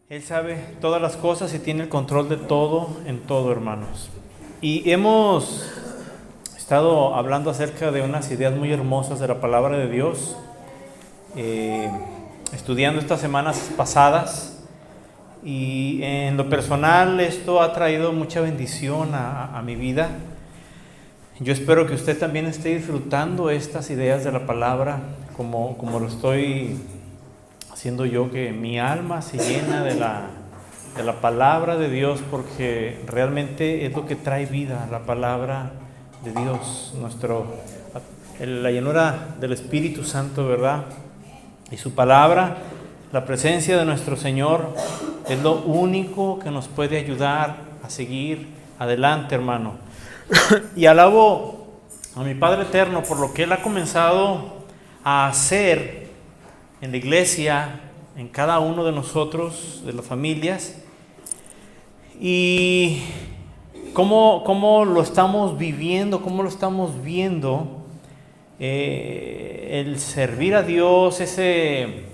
Él sabe todas las cosas y tiene el control de todo en todo, hermanos. Y hemos estado hablando acerca de unas ideas muy hermosas de la palabra de Dios, estudiando estas semanas pasadas, y en lo personal esto ha traído mucha bendición a mi vida. Yo espero que usted también esté disfrutando estas ideas de la palabra como lo estoy haciendo yo, que mi alma se llena de la palabra de Dios, porque realmente es lo que trae vida, la palabra de Dios, la llenura del Espíritu Santo, ¿verdad? Y su palabra, la presencia de nuestro Señor, es lo único que nos puede ayudar a seguir adelante, hermano. Y alabo a mi Padre Eterno por lo que Él ha comenzado a hacer en la iglesia, en cada uno de nosotros, de las familias, y cómo lo estamos viviendo, cómo lo estamos viendo, el servir a Dios, ese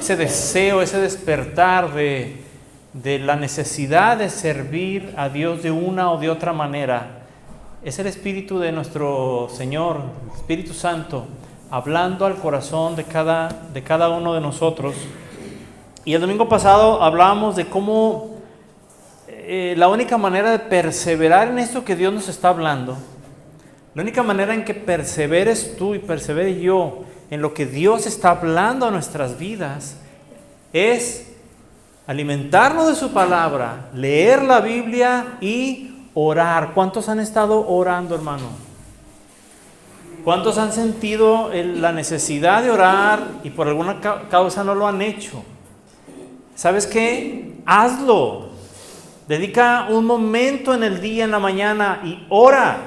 deseo, ese despertar de la necesidad de servir a Dios de una o de otra manera. Es el Espíritu de nuestro Señor, el Espíritu Santo, hablando al corazón de cada uno de nosotros. Y el domingo pasado hablábamos de cómo la única manera de perseverar en esto que Dios nos está hablando, la única manera en que perseveres tú y persevere yo en lo que Dios está hablando a nuestras vidas, es alimentarnos de su palabra, leer la Biblia y orar. ¿Cuántos han estado orando, hermano? ¿Cuántos han sentido la necesidad de orar y por alguna causa no lo han hecho? ¿Sabes qué? Hazlo. Dedica un momento en el día, en la mañana, y ora.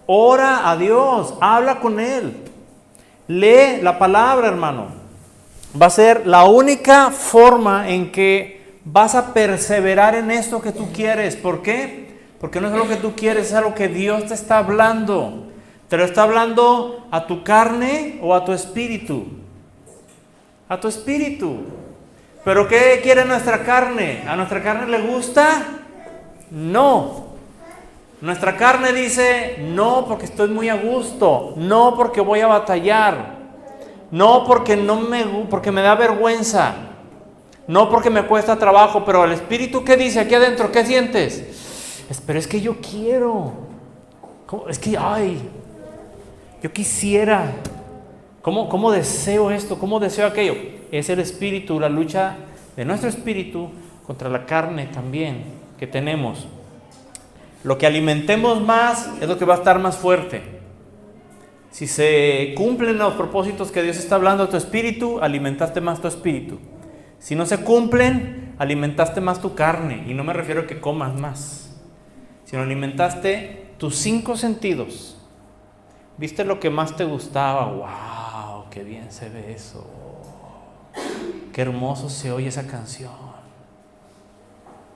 Ora a Dios, habla con Él. Lee la palabra, hermano. Va a ser la única forma en que vas a perseverar en esto que tú quieres. ¿Por qué? Porque no es algo que tú quieres, es algo que Dios te está hablando. ¿Te lo está hablando a tu carne o a tu espíritu? A tu espíritu. ¿Pero qué quiere nuestra carne? ¿A nuestra carne le gusta? No. Nuestra carne dice, no porque estoy muy a gusto, no porque voy a batallar, no porque porque me da vergüenza, no porque me cuesta trabajo. Pero el espíritu, ¿qué dice aquí adentro? ¿Qué sientes? Pero es que yo quiero. Es que, yo quisiera. ¿Cómo deseo esto? ¿Cómo deseo aquello? Es el espíritu, la lucha de nuestro espíritu contra la carne también que tenemos. Lo que alimentemos más es lo que va a estar más fuerte. Si se cumplen los propósitos que Dios está hablando a tu espíritu, alimentaste más tu espíritu. Si no se cumplen, alimentaste más tu carne. Y no me refiero a que comas más, sino alimentaste tus 5 sentidos. ¿Viste lo que más te gustaba? ¡Wow! ¡Qué bien se ve eso! ¡Qué hermoso se oye esa canción!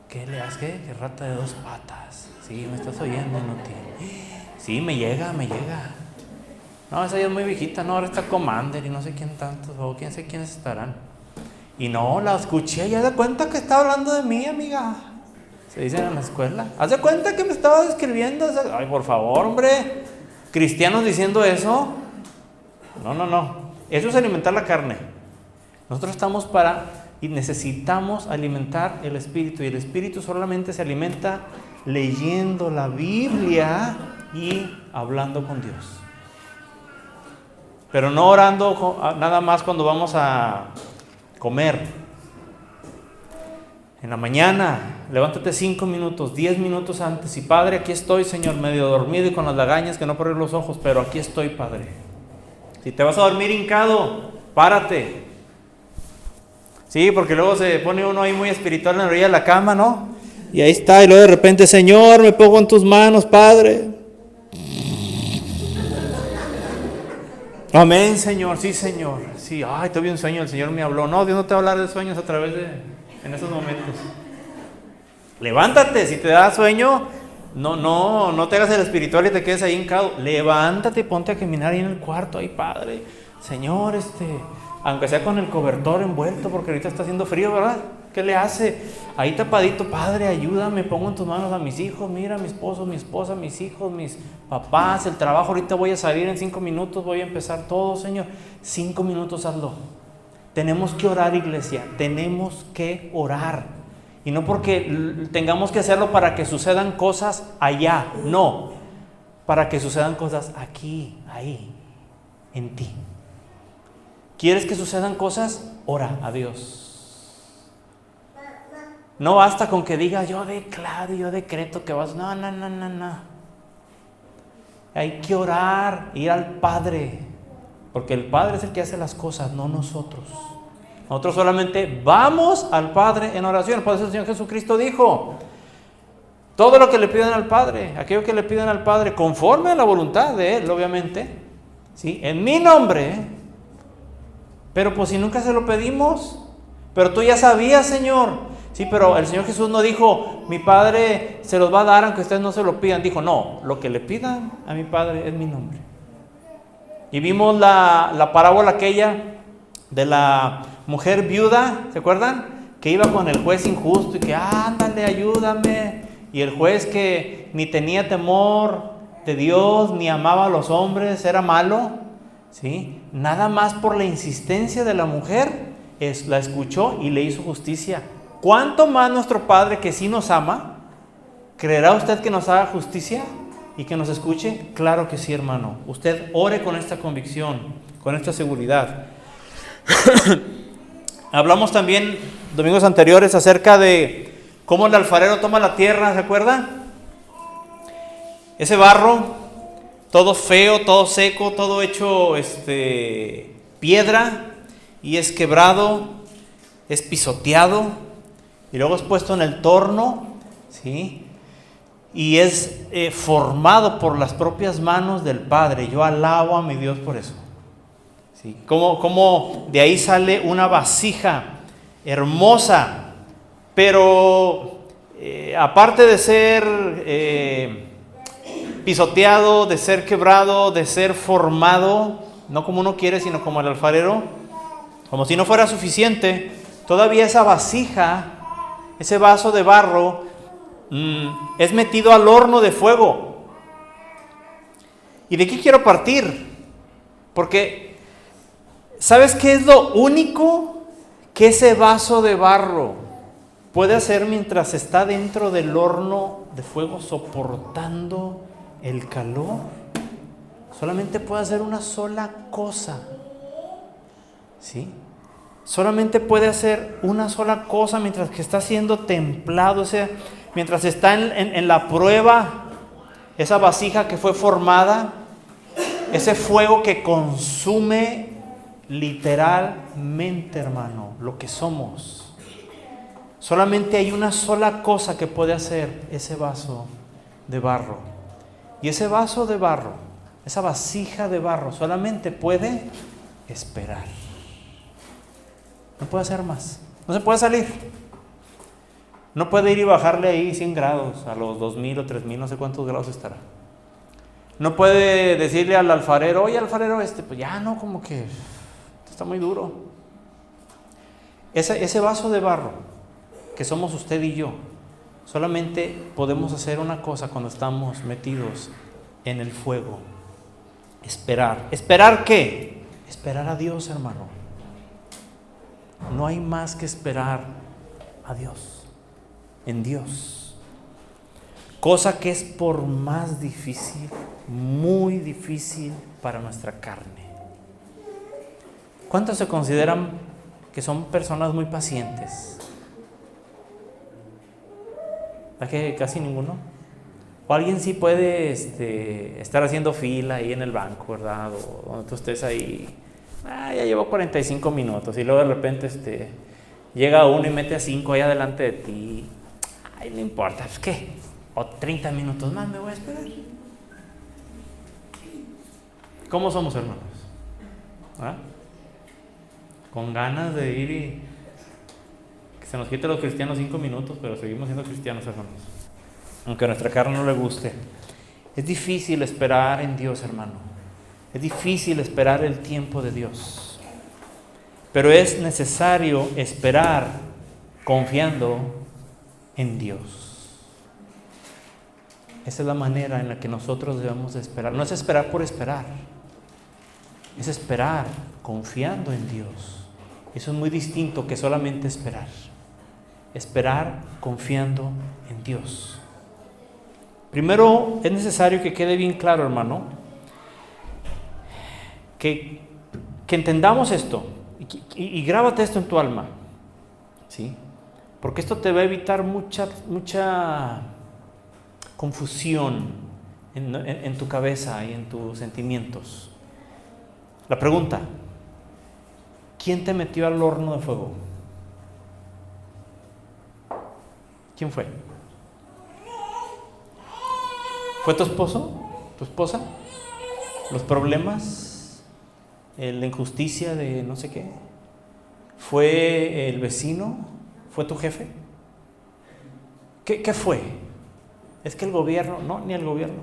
¿Qué le haces? ¿Qué rata de 2 patas? Sí, me estás oyendo, no tiene. Sí, me llega. No, esa ya es muy viejita, no, ahora está Commander y no sé quién tantos, o quién sé quiénes estarán. Y no, la escuché, ya de cuenta que estaba hablando de mí, amiga. Se dice en la escuela. Haz de cuenta que me estaba describiendo. Ay, por favor, hombre. ¿Cristianos diciendo eso? No. Eso es alimentar la carne. Nosotros estamos y necesitamos alimentar el espíritu. Y el espíritu solamente se alimenta leyendo la Biblia y hablando con Dios. Pero no orando nada más cuando vamos a comer. En la mañana, levántate 5 minutos, 10 minutos antes. Y Padre, aquí estoy, Señor, medio dormido y con las lagañas que no puedo abrir los ojos, pero aquí estoy, Padre. Si te vas a dormir hincado, párate. Sí, porque luego se pone uno ahí muy espiritual en la orilla de la cama, ¿no? Y ahí está, y luego de repente, Señor, me pongo en tus manos, Padre. Amén, Señor, sí, Señor. Sí, tuve un sueño, el Señor me habló. No, Dios no te va a hablar de sueños a través en esos momentos. Levántate, si te da sueño, no te hagas el espiritual y te quedes ahí hincado. Levántate y ponte a caminar ahí en el cuarto, Padre. Señor, aunque sea con el cobertor envuelto, porque ahorita está haciendo frío, ¿verdad? ¿Qué le hace? Ahí tapadito, Padre, ayúdame, pongo en tus manos a mis hijos, mira, mi esposo, mi esposa, mis hijos, mis papás, el trabajo, ahorita voy a salir en 5 minutos, voy a empezar todo, Señor. 5 minutos hazlo. Tenemos que orar, iglesia, tenemos que orar. Y no porque tengamos que hacerlo para que sucedan cosas allá, no, para que sucedan cosas aquí, ahí, en ti. ¿Quieres que sucedan cosas? Ora a Dios. No basta con que digas, yo declaro, yo decreto que vas. No. Hay que orar, ir al Padre, porque el Padre es el que hace las cosas, no nosotros. Nosotros solamente vamos al Padre en oración. Por eso el Señor Jesucristo dijo, todo lo que le piden al Padre, aquello que le piden al Padre, conforme a la voluntad de Él, obviamente, ¿sí? En mi nombre. Pero pues si nunca se lo pedimos, pero tú ya sabías, Señor. Sí, pero el Señor Jesús no dijo, mi Padre se los va a dar aunque ustedes no se lo pidan. Dijo, no, lo que le pidan a mi Padre es mi nombre. Y vimos la parábola aquella de la mujer viuda, ¿se acuerdan? Que iba con el juez injusto y que, ándale, ayúdame. Y el juez que ni tenía temor de Dios, ni amaba a los hombres, era malo, ¿sí? Nada más por la insistencia de la mujer, la escuchó y le hizo justicia. ¿Cuánto más nuestro Padre, que sí nos ama, creerá usted que nos haga justicia y que nos escuche? Claro que sí, hermano. Usted ore con esta convicción, con esta seguridad. Hablamos también domingos anteriores acerca de cómo el alfarero toma la tierra, ¿se acuerda? Ese barro, todo feo, todo seco, todo hecho piedra, y es quebrado, es pisoteado, y luego es puesto en el torno, ¿sí? Y es formado por las propias manos del Padre. Yo alabo a mi Dios por eso, ¿sí? Como de ahí sale una vasija hermosa, pero aparte de ser pisoteado, de ser quebrado, de ser formado, no como uno quiere, sino como el alfarero, como si no fuera suficiente, todavía esa vasija, ese vaso de barro, es metido al horno de fuego. ¿Y de qué quiero partir? Porque, ¿sabes qué es lo único que ese vaso de barro puede hacer mientras está dentro del horno de fuego soportando el calor? Solamente puede hacer una sola cosa, ¿sí? Solamente puede hacer una sola cosa mientras que está siendo templado, o sea, mientras está en la prueba, esa vasija que fue formada, ese fuego que consume literalmente, hermano, lo que somos. Solamente hay una sola cosa que puede hacer ese vaso de barro. Y ese vaso de barro, esa vasija de barro, solamente puede esperar. No puede hacer más. No se puede salir. No puede ir y bajarle ahí 100 grados a los 2000 o 3000, no sé cuántos grados estará. No puede decirle al alfarero, oye, alfarero, pues ya no, como que está muy duro. Ese vaso de barro que somos usted y yo, solamente podemos hacer una cosa cuando estamos metidos en el fuego. Esperar. ¿Esperar qué? Esperar a Dios, hermano. No hay más que esperar a Dios, en Dios. Cosa que es por más difícil, muy difícil para nuestra carne. ¿Cuántos se consideran que son personas muy pacientes? ¿Verdad que casi ninguno? O alguien sí puede estar haciendo fila ahí en el banco, ¿verdad? O donde tú estés ahí. Ya llevo 45 minutos y luego de repente llega uno y mete a 5 ahí adelante de ti. Ay, no importa, pues qué, o 30 minutos más me voy a esperar. ¿Cómo somos, hermanos? ¿Ah? Con ganas de ir y que se nos quite los cristianos 5 minutos, pero seguimos siendo cristianos, hermanos, aunque a nuestra carne no le guste. Es difícil esperar en Dios, hermano. Es difícil esperar el tiempo de Dios. pero es necesario esperar confiando en Dios. Esa es la manera en la que nosotros debemos de esperar. No es esperar por esperar, es esperar confiando en Dios. Eso es muy distinto que solamente esperar. Esperar confiando en Dios. Primero es necesario que quede bien claro, hermano, que entendamos esto y grábate esto en tu alma, ¿sí? Porque esto te va a evitar mucha confusión en tu cabeza y en tus sentimientos. La pregunta: ¿quién te metió al horno de fuego? ¿Quién fue? ¿Fue tu esposo? ¿Tu esposa? ¿Los problemas? ¿La injusticia de no sé qué? ¿Fue el vecino? ¿Fue tu jefe? ¿Qué fue? ¿Es que el gobierno? No, ni el gobierno.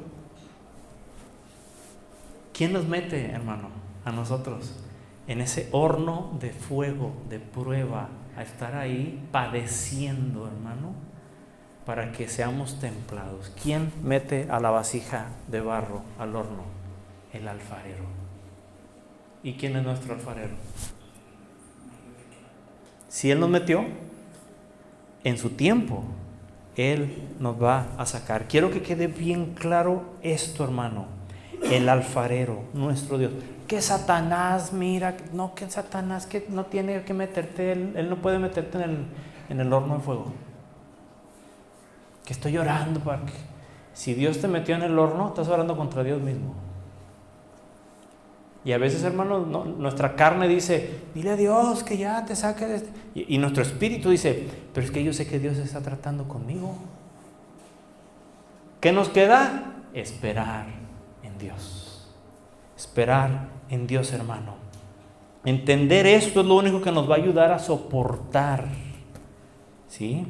¿Quién nos mete, hermano, a nosotros en ese horno de fuego, de prueba, a estar ahí padeciendo, hermano, para que seamos templados? ¿Quién mete a la vasija de barro al horno? El alfarero. ¿Y quién es nuestro alfarero? Si Él nos metió, en su tiempo, Él nos va a sacar. Quiero que quede bien claro esto, hermano. El alfarero, nuestro Dios. Que Satanás, mira, no, que Satanás que no tiene que meterte, él no puede meterte en el horno de fuego. Que estoy orando para que, si Dios te metió en el horno, estás orando contra Dios mismo. Y a veces, hermano, nuestra carne dice, dile a Dios que ya te saque de este. Y nuestro espíritu dice, pero es que yo sé que Dios está tratando conmigo. ¿Qué nos queda? Esperar en Dios. Esperar en Dios, hermano. Entender esto es lo único que nos va a ayudar a soportar, ¿sí?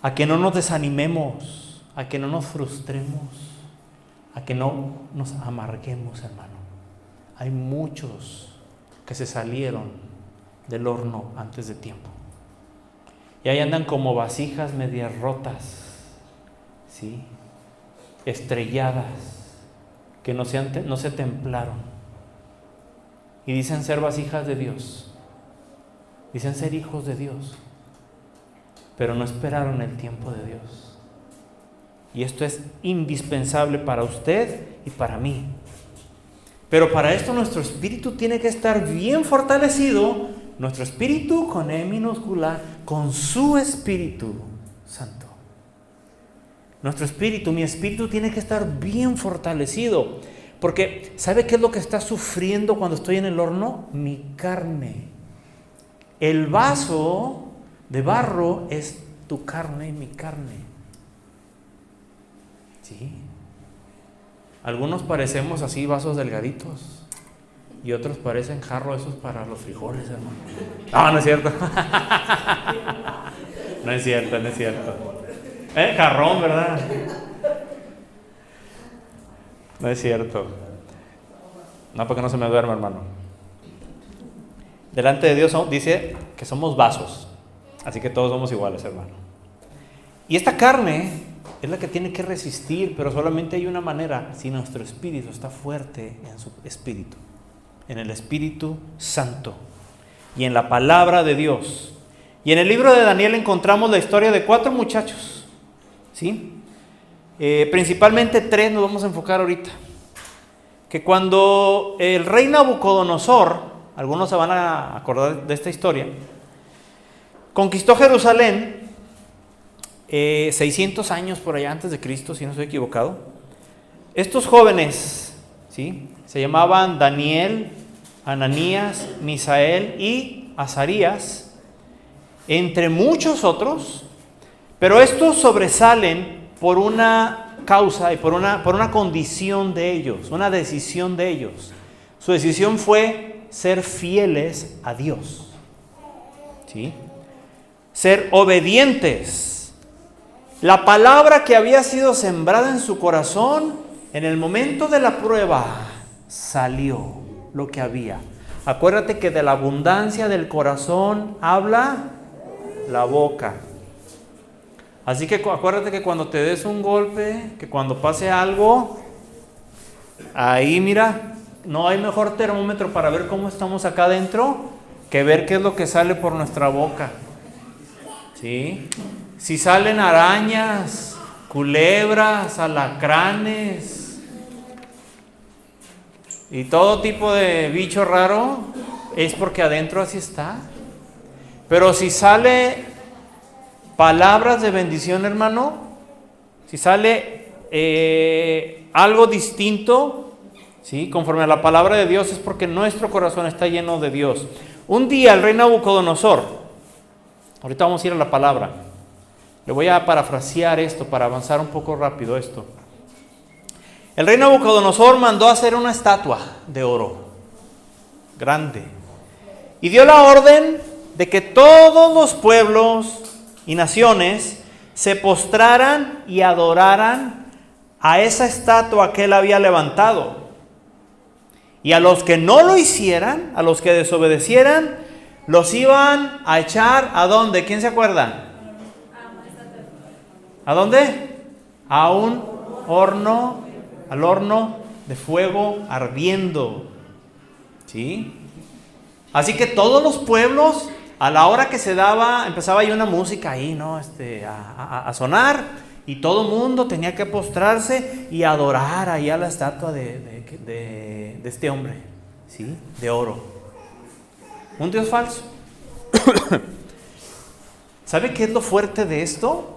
A que no nos desanimemos, a que no nos frustremos, a que no nos amarguemos, hermano. Hay muchos que se salieron del horno antes de tiempo. Y ahí andan como vasijas medias rotas, ¿sí? Estrelladas, que no se templaron. Y dicen ser vasijas de Dios. Dicen ser hijos de Dios. Pero no esperaron el tiempo de Dios. Y esto es indispensable para usted y para mí. Pero para esto nuestro espíritu tiene que estar bien fortalecido. Nuestro espíritu con E minúscula, con su Espíritu Santo. Nuestro espíritu, mi espíritu tiene que estar bien fortalecido. Porque ¿sabe qué es lo que está sufriendo cuando estoy en el horno? Mi carne. El vaso de barro es tu carne y mi carne. ¿Sí? Algunos parecemos así vasos delgaditos y otros parecen jarros esos para los frijoles, hermano. No, no es cierto. No es cierto, no es cierto. Jarrón, ¿verdad? No es cierto. No, porque no se me duerma, hermano. Delante de Dios dice que somos vasos. Así que todos somos iguales, hermano. Y esta carne es la que tiene que resistir, pero solamente hay una manera: si nuestro espíritu está fuerte en su espíritu, en el Espíritu Santo y en la palabra de Dios. Y en el libro de Daniel encontramos la historia de 4 muchachos, ¿sí? Principalmente 3 nos vamos a enfocar ahorita. Que cuando el rey Nabucodonosor, algunos se van a acordar de esta historia, conquistó Jerusalén 600 años por allá antes de Cristo, si no estoy equivocado. Estos jóvenes, ¿sí?, se llamaban Daniel, Ananías, Misael y Azarías, entre muchos otros, pero estos sobresalen por una causa y por una condición de ellos, una decisión de ellos. Su decisión fue ser fieles a Dios, ¿sí?, ser obedientes. La palabra que había sido sembrada en su corazón, en el momento de la prueba, salió lo que había. Acuérdate que de la abundancia del corazón habla la boca. Así que acuérdate que cuando te des un golpe, que cuando pase algo, ahí mira, no hay mejor termómetro para ver cómo estamos acá adentro que ver qué es lo que sale por nuestra boca. ¿Sí? Si salen arañas, culebras, alacranes y todo tipo de bicho raro, es porque adentro así está. Pero si sale palabras de bendición, hermano, si sale algo distinto, ¿sí?, conforme a la palabra de Dios, es porque nuestro corazón está lleno de Dios. Un día el rey Nabucodonosor, ahorita vamos a ir a la palabra, le voy a parafrasear esto para avanzar un poco rápido esto. El rey Nabucodonosor mandó a hacer una estatua de oro grande y dio la orden de que todos los pueblos y naciones se postraran y adoraran a esa estatua que él había levantado. Y a los que no lo hicieran, a los que desobedecieran, los iban a echar ¿a dónde? ¿Quién se acuerda? ¿A dónde? A un horno, al horno de fuego ardiendo. ¿Sí? Así que todos los pueblos, a la hora que se daba, empezaba ahí una música ahí, ¿no? A sonar, y todo el mundo tenía que postrarse y adorar ahí a la estatua de este hombre, ¿sí?, de oro. Un Dios falso. ¿Sabe qué es lo fuerte de esto?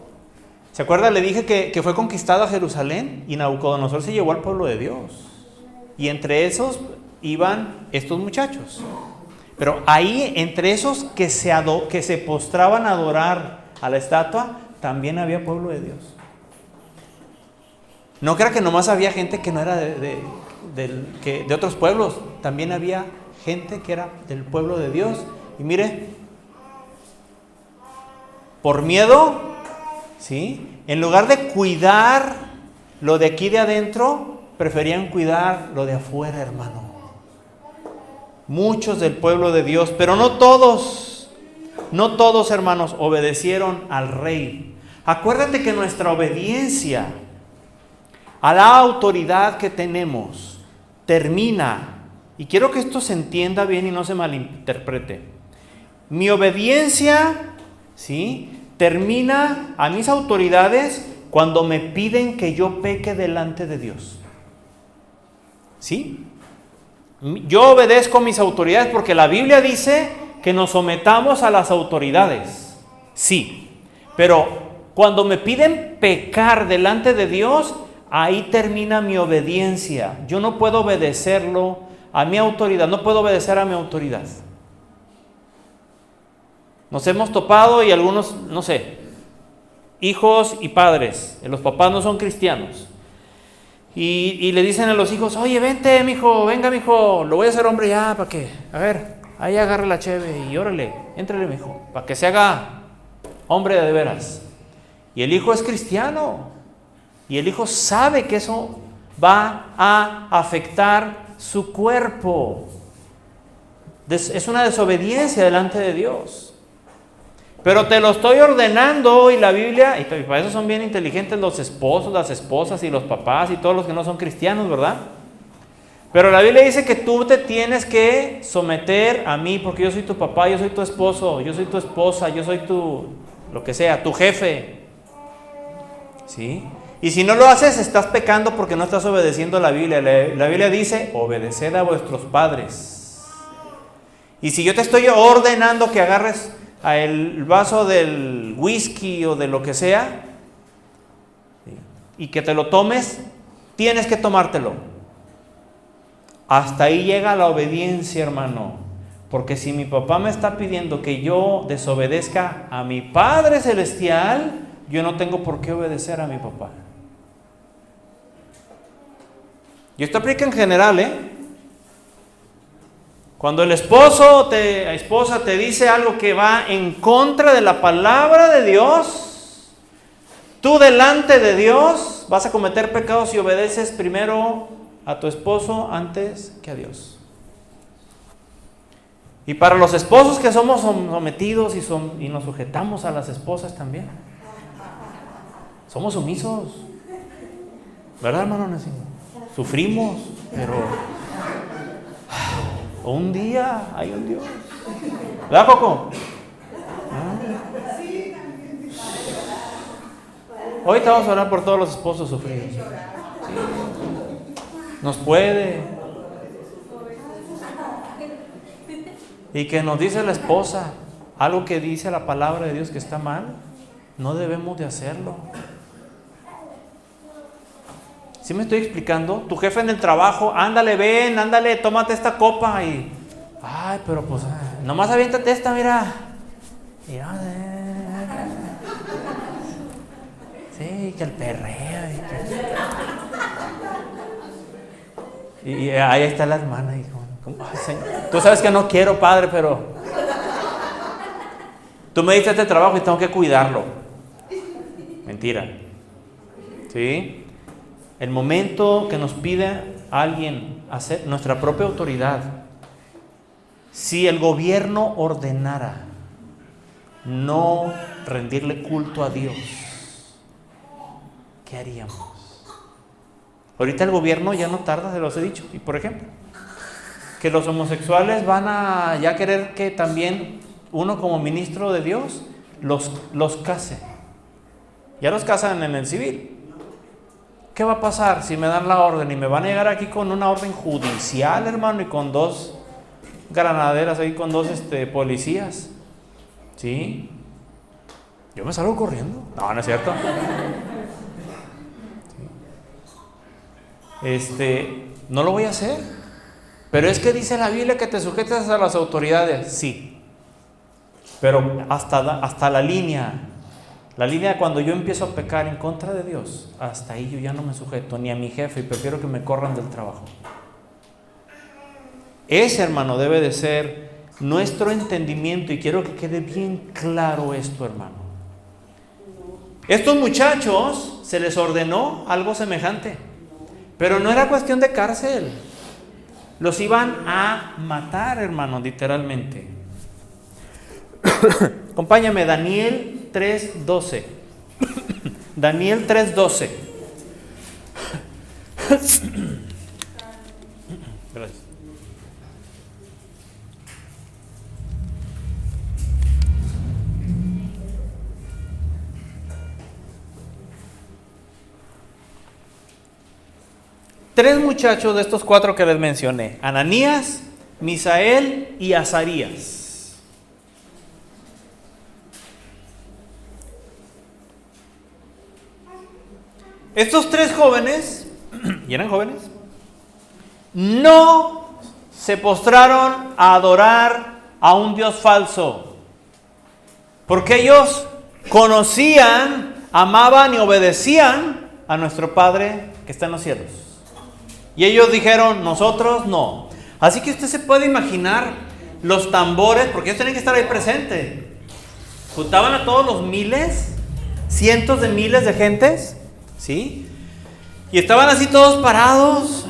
¿Se acuerda? Le dije que fue conquistada Jerusalén y Nabucodonosor se llevó al pueblo de Dios. Y entre esos iban estos muchachos. Pero ahí, entre esos que se postraban a adorar a la estatua, también había pueblo de Dios. No crea que nomás había gente que no era de otros pueblos. También había gente que era del pueblo de Dios. Y mire, por miedo, ¿sí?, en lugar de cuidar lo de aquí de adentro, preferían cuidar lo de afuera, hermano. Muchos del pueblo de Dios, pero no todos, hermanos, obedecieron al rey. Acuérdate que nuestra obediencia a la autoridad que tenemos termina, y quiero que esto se entienda bien y no se malinterprete. Mi obediencia, ¿sí?, termina a mis autoridades cuando me piden que yo peque delante de Dios. ¿Sí? Yo obedezco a mis autoridades porque la Biblia dice que nos sometamos a las autoridades. Sí, pero cuando me piden pecar delante de Dios, ahí termina mi obediencia. Yo no puedo obedecerlo a mi autoridad, no puedo obedecer a mi autoridad. Nos hemos topado y algunos, no sé, hijos y padres, los papás no son cristianos. Y le dicen a los hijos, oye, vente, mijo, venga, mijo, lo voy a hacer hombre ya, para que, a ver, ahí agarre la cheve y órale, éntrale, mijo, para que se haga hombre de veras. Y el hijo es cristiano, y el hijo sabe que eso va a afectar su cuerpo. Es una desobediencia delante de Dios. Pero te lo estoy ordenando, y la Biblia, y para eso son bien inteligentes los esposos, las esposas y los papás y todos los que no son cristianos, ¿verdad? Pero la Biblia dice que tú te tienes que someter a mí, porque yo soy tu papá, yo soy tu esposo, yo soy tu esposa, yo soy tu, lo que sea, tu jefe. ¿Sí? Y si no lo haces, estás pecando porque no estás obedeciendo la Biblia. La Biblia dice, obedeced a vuestros padres. Y si yo te estoy ordenando que agarres el vaso del whisky o de lo que sea, y que te lo tomes, tienes que tomártelo. Hasta ahí llega la obediencia, hermano. Porque si mi papá me está pidiendo que yo desobedezca a mi Padre Celestial, yo no tengo por qué obedecer a mi papá. Y esto aplica en general, Cuando el esposo la esposa te dice algo que va en contra de la palabra de Dios, tú delante de Dios vas a cometer pecados si obedeces primero a tu esposo antes que a Dios. Y para los esposos que somos sometidos y nos sujetamos a las esposas también. Somos sumisos. ¿Verdad, hermano Nesino? Sufrimos, pero un día hay un Dios. ¿Verdad, Coco? Hoy te vamos a orar por todos los esposos sufridos. Sí. Nos puede. Y que nos dice la esposa algo que dice la palabra de Dios que está mal, no debemos de hacerlo. ¿Sí me estoy explicando? Tu jefe en el trabajo, ándale, ven, ándale, tómate esta copa y... Ay, pero pues, nomás aviéntate esta, mira. Sí, que el perreo. Y ahí está la hermana. Y ay, Señor, tú sabes que no quiero, Padre, pero... Tú me diste este trabajo y tengo que cuidarlo. Mentira. ¿Sí? El momento que nos pide alguien hacer nuestra propia autoridad, si el gobierno ordenara no rendirle culto a Dios, ¿qué haríamos? Ahorita el gobierno ya no tarda, se los he dicho. Y por ejemplo, que los homosexuales van a ya querer que también uno como ministro de Dios los case. Ya los casan en el civil. ¿Qué va a pasar si me dan la orden y me van a llegar aquí con una orden judicial, hermano, y con 2 granaderas ahí, con 2 policías? ¿Sí? Yo me salgo corriendo. No, no es cierto. ¿Sí? No lo voy a hacer. Pero es que dice la Biblia que te sujetas a las autoridades. Sí. Pero hasta la línea de cuando yo empiezo a pecar en contra de Dios, hasta ahí yo ya no me sujeto ni a mi jefe y prefiero que me corran del trabajo. Ese, hermano, debe de ser nuestro entendimiento y quiero que quede bien claro esto, hermano. Estos muchachos se les ordenó algo semejante, pero no era cuestión de cárcel. Los iban a matar, hermano, literalmente. Acompáñame, Daniel 3:12. Daniel 3:12. Gracias. Tres muchachos de estos 4 que les mencioné: Ananías, Misael y Azarías. Estos 3 jóvenes, y eran jóvenes, no se postraron a adorar a un Dios falso, porque ellos conocían, amaban y obedecían a nuestro Padre que está en los cielos. Y ellos dijeron, nosotros no. Así que usted se puede imaginar los tambores, porque ellos tenían que estar ahí presentes. Juntaban a todos los miles, cientos de miles de gentes, ¿sí? Y estaban así todos parados.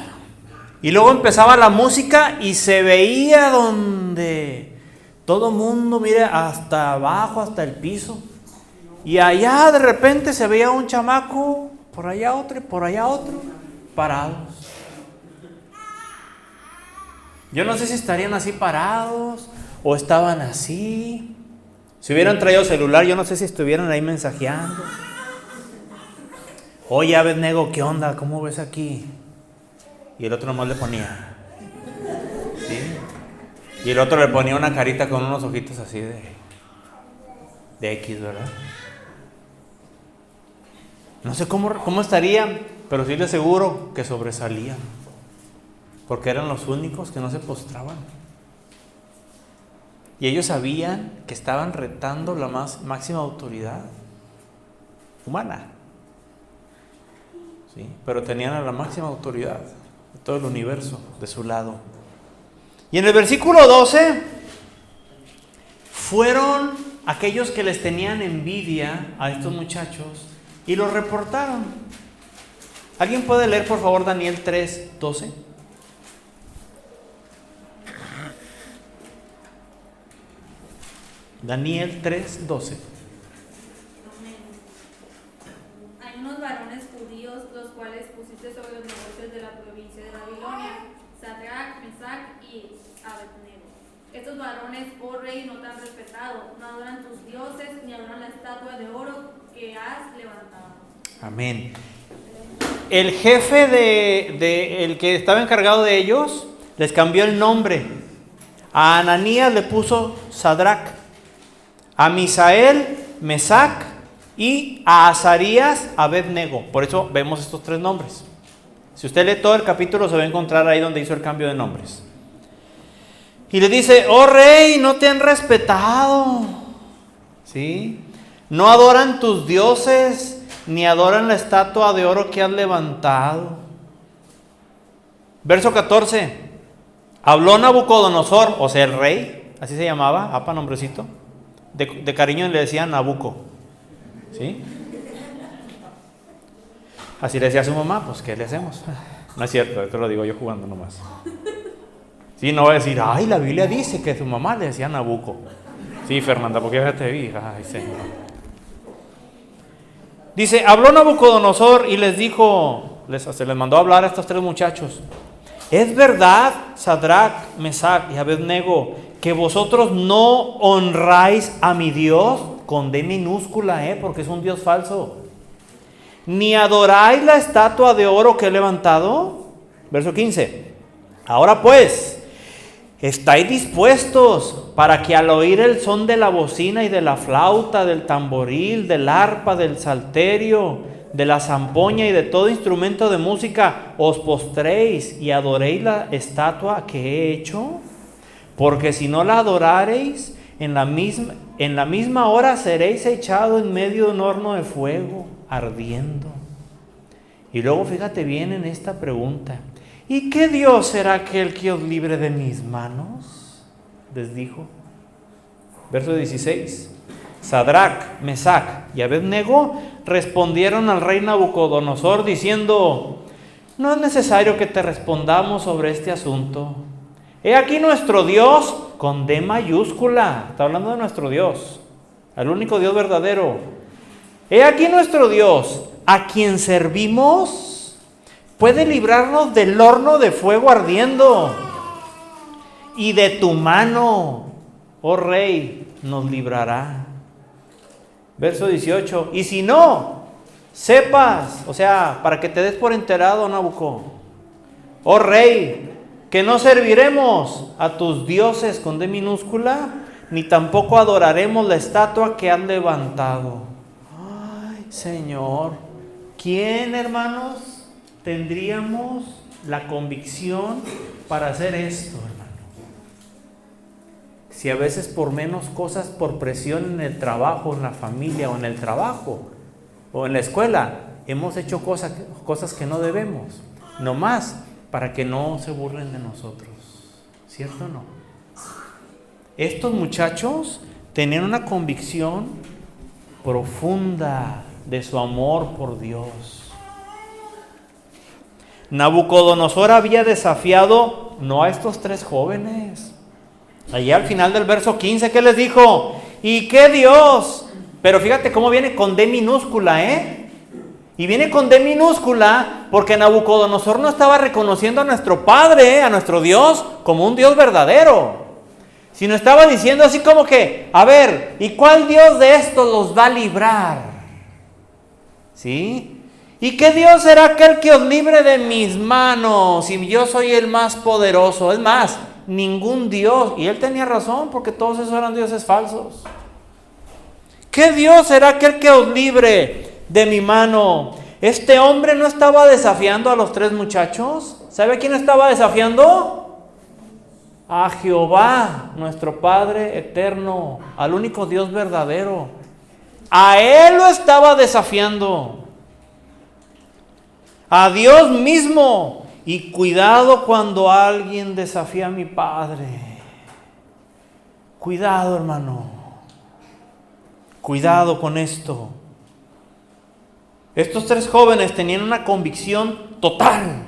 Y luego empezaba la música y se veía donde todo mundo, mire, hasta abajo, hasta el piso. Y allá de repente se veía un chamaco, por allá otro y por allá otro, parados. Yo no sé si estarían así parados o estaban así. Si hubieran traído celular, yo no sé si estuvieran ahí mensajeando. Oye, Abednego, ¿qué onda? ¿Cómo ves aquí? Y el otro nomás le ponía. ¿Sí? Y el otro le ponía una carita con unos ojitos así de X, ¿verdad? No sé cómo estarían, pero sí les aseguro que sobresalían. Porque eran los únicos que no se postraban. Y ellos sabían que estaban retando la máxima autoridad humana. ¿Sí? Pero tenían a la máxima autoridad de todo el universo de su lado. Y en el versículo 12, fueron aquellos que les tenían envidia a estos muchachos y los reportaron. ¿Alguien puede leer, por favor, Daniel 3:12? Daniel 3:12. Hay unos varones judíos, los cuales pusiste sobre los negocios de la provincia de Babilonia, Sadrach, Mesach y Abednego. Estos varones, oh rey, no te han respetado, no adoran tus dioses, ni adoran la estatua de oro que has levantado. Amén. El jefe el que estaba encargado de ellos, les cambió el nombre. A Ananías le puso Sadrach, a Misael, Mesach, y a Azarías, Abednego. Por eso vemos estos tres nombres. Si usted lee todo el capítulo, se va a encontrar ahí donde hizo el cambio de nombres. Y le dice, oh rey, no te han respetado, ¿sí? No adoran tus dioses, ni adoran la estatua de oro que has levantado. Verso 14. Habló Nabucodonosor, o sea el rey, así se llamaba, apa nombrecito. De cariño le decían Nabuco, ¿sí? Así le decía a su mamá, pues ¿qué le hacemos? No es cierto, esto lo digo yo jugando nomás. Sí, no va a decir, ay, la Biblia dice que su mamá le decía Nabuco. Sí, Fernanda, porque ya te vi, ay, Señor. Dice, habló Nabucodonosor y les dijo, se les mandó a hablar a estos tres muchachos. Es verdad, Sadrach, Mesach y Abednego, que vosotros no honráis a mi Dios, con D minúscula, porque es un Dios falso. Ni adoráis la estatua de oro que he levantado. Verso 15. Ahora pues, estáis dispuestos para que al oír el son de la bocina y de la flauta, del tamboril, del arpa, del salterio, de la zampoña y de todo instrumento de música, os postréis y adoréis la estatua que he hecho. Porque si no la adorareis, en la misma hora seréis echados en medio de un horno de fuego, ardiendo. Y luego fíjate bien en esta pregunta. ¿Y qué Dios será aquel que os libre de mis manos? Les dijo. Verso 16. Sadrach, Mesach y Abednego respondieron al rey Nabucodonosor diciendo, no es necesario que te respondamos sobre este asunto. He aquí nuestro Dios con D mayúscula. Está hablando de nuestro Dios, al único Dios verdadero. He aquí nuestro Dios, a quien servimos, puede librarnos del horno de fuego ardiendo. Y de tu mano, oh rey, nos librará. Verso 18. Y si no, sepas, o sea, para que te des por enterado, Nabucco, oh rey, que no serviremos a tus dioses con D minúscula, ni tampoco adoraremos la estatua que han levantado. Ay, Señor, ¿quién, hermanos, tendríamos la convicción para hacer esto, hermano? Si a veces por menos cosas, por presión en el trabajo, en la familia o en el trabajo o en la escuela, hemos hecho cosas que no debemos, nomás para que no se burlen de nosotros, ¿cierto o no? Estos muchachos tenían una convicción profunda de su amor por Dios. Nabucodonosor había desafiado no a estos tres jóvenes. Allí al final del verso 15, ¿qué les dijo? ¿Y qué Dios? Pero fíjate cómo viene con D minúscula, Y viene con D minúscula porque Nabucodonosor no estaba reconociendo a nuestro Padre, a nuestro Dios, como un Dios verdadero, sino estaba diciendo así como que, a ver, ¿y cuál Dios de estos los va a librar? ¿Sí? ¿Y qué Dios será aquel que os libre de mis manos? Si yo soy el más poderoso. Es más, ningún Dios. Y él tenía razón, porque todos esos eran dioses falsos. ¿Qué Dios será aquel que os libre de mi mano? Este hombre no estaba desafiando a los tres muchachos. ¿Sabe a quién estaba desafiando? A Jehová, nuestro Padre eterno, al único Dios verdadero. A él lo estaba desafiando. A Dios mismo. Y cuidado cuando alguien desafía a mi Padre. Cuidado, hermano. Cuidado con esto. Estos tres jóvenes tenían una convicción total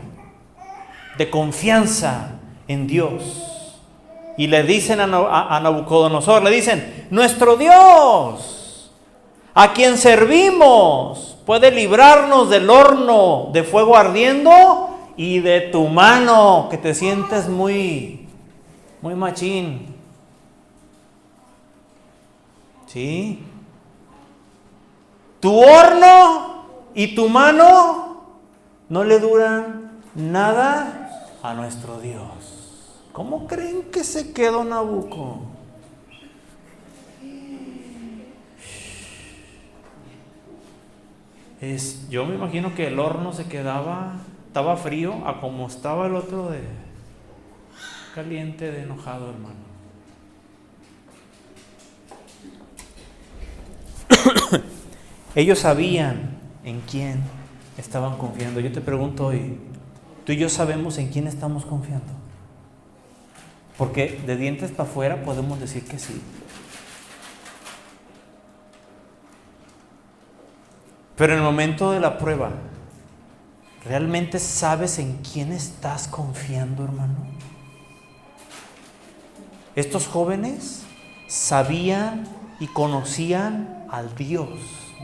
de confianza en Dios. Y le dicen a Nabucodonosor, le dicen, nuestro Dios, a quien servimos, puede librarnos del horno de fuego ardiendo y de tu mano, que te sientes muy machín. ¿Sí? Tu horno y tu mano no le duran nada a nuestro Dios. ¿Cómo creen que se quedó Nabucco? Yo me imagino que el horno estaba frío a como estaba el otro de caliente, de enojado, hermano. Ellos sabían en quién estaban confiando. Yo te pregunto hoy, ¿tú y yo sabemos en quién estamos confiando? Porque de dientes para afuera podemos decir que sí. Pero en el momento de la prueba, ¿realmente sabes en quién estás confiando, hermano? Estos jóvenes sabían y conocían al Dios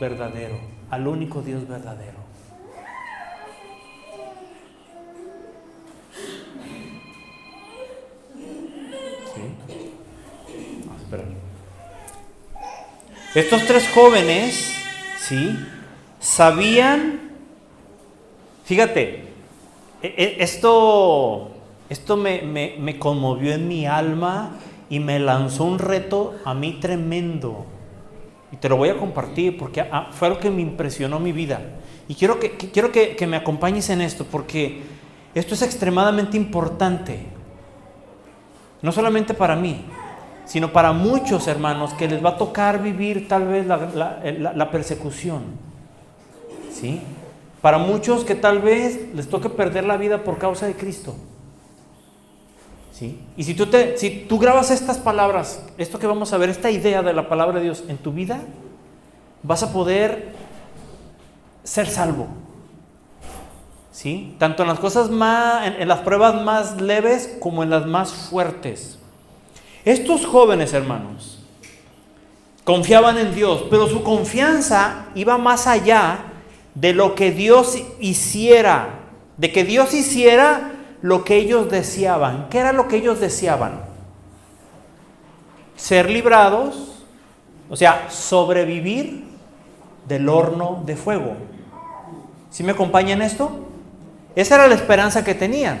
verdadero, al único Dios verdadero. Estos tres jóvenes, ¿sí?, sabían, fíjate, esto me conmovió en mi alma y me lanzó un reto a mí tremendo. Y te lo voy a compartir porque fue algo que me impresionó mi vida. Y quiero que me acompañes en esto, porque esto es extremadamente importante. No solamente para mí, sino para muchos hermanos que les va a tocar vivir tal vez la persecución. ¿Sí? Para muchos que tal vez les toque perder la vida por causa de Cristo. ¿Sí? Y si tú grabas estas palabras, esto que vamos a ver, esta idea de la palabra de Dios en tu vida, vas a poder ser salvo. ¿Sí? Tanto en las cosas en las pruebas más leves como en las más fuertes. Estos jóvenes, hermanos, confiaban en Dios, pero su confianza iba más allá de lo que Dios hiciera, de que Dios hiciera lo que ellos deseaban. ¿Qué era lo que ellos deseaban? Ser librados, o sea, sobrevivir del horno de fuego. ¿Sí me acompañan esto? Esa era la esperanza que tenían.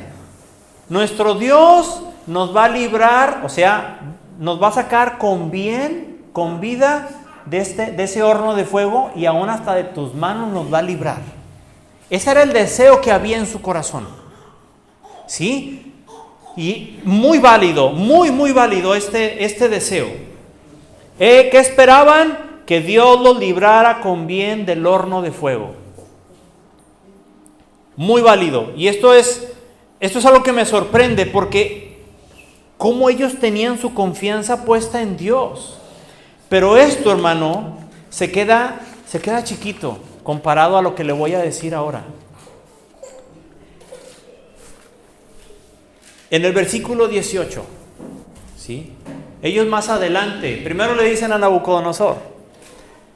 Nuestro Dios nos va a librar, o sea, nos va a sacar con bien, con vida de ese horno de fuego, y aún hasta de tus manos nos va a librar. Ese era el deseo que había en su corazón. ¿Sí? Y muy válido, muy válido este deseo. ¿Qué esperaban? Que Dios los librara con bien del horno de fuego. Muy válido. Y esto es algo que me sorprende, porque cómo ellos tenían su confianza puesta en Dios. Pero esto, hermano, se queda chiquito comparado a lo que le voy a decir ahora. En el versículo 18, ¿sí?, ellos más adelante, primero le dicen a Nabucodonosor,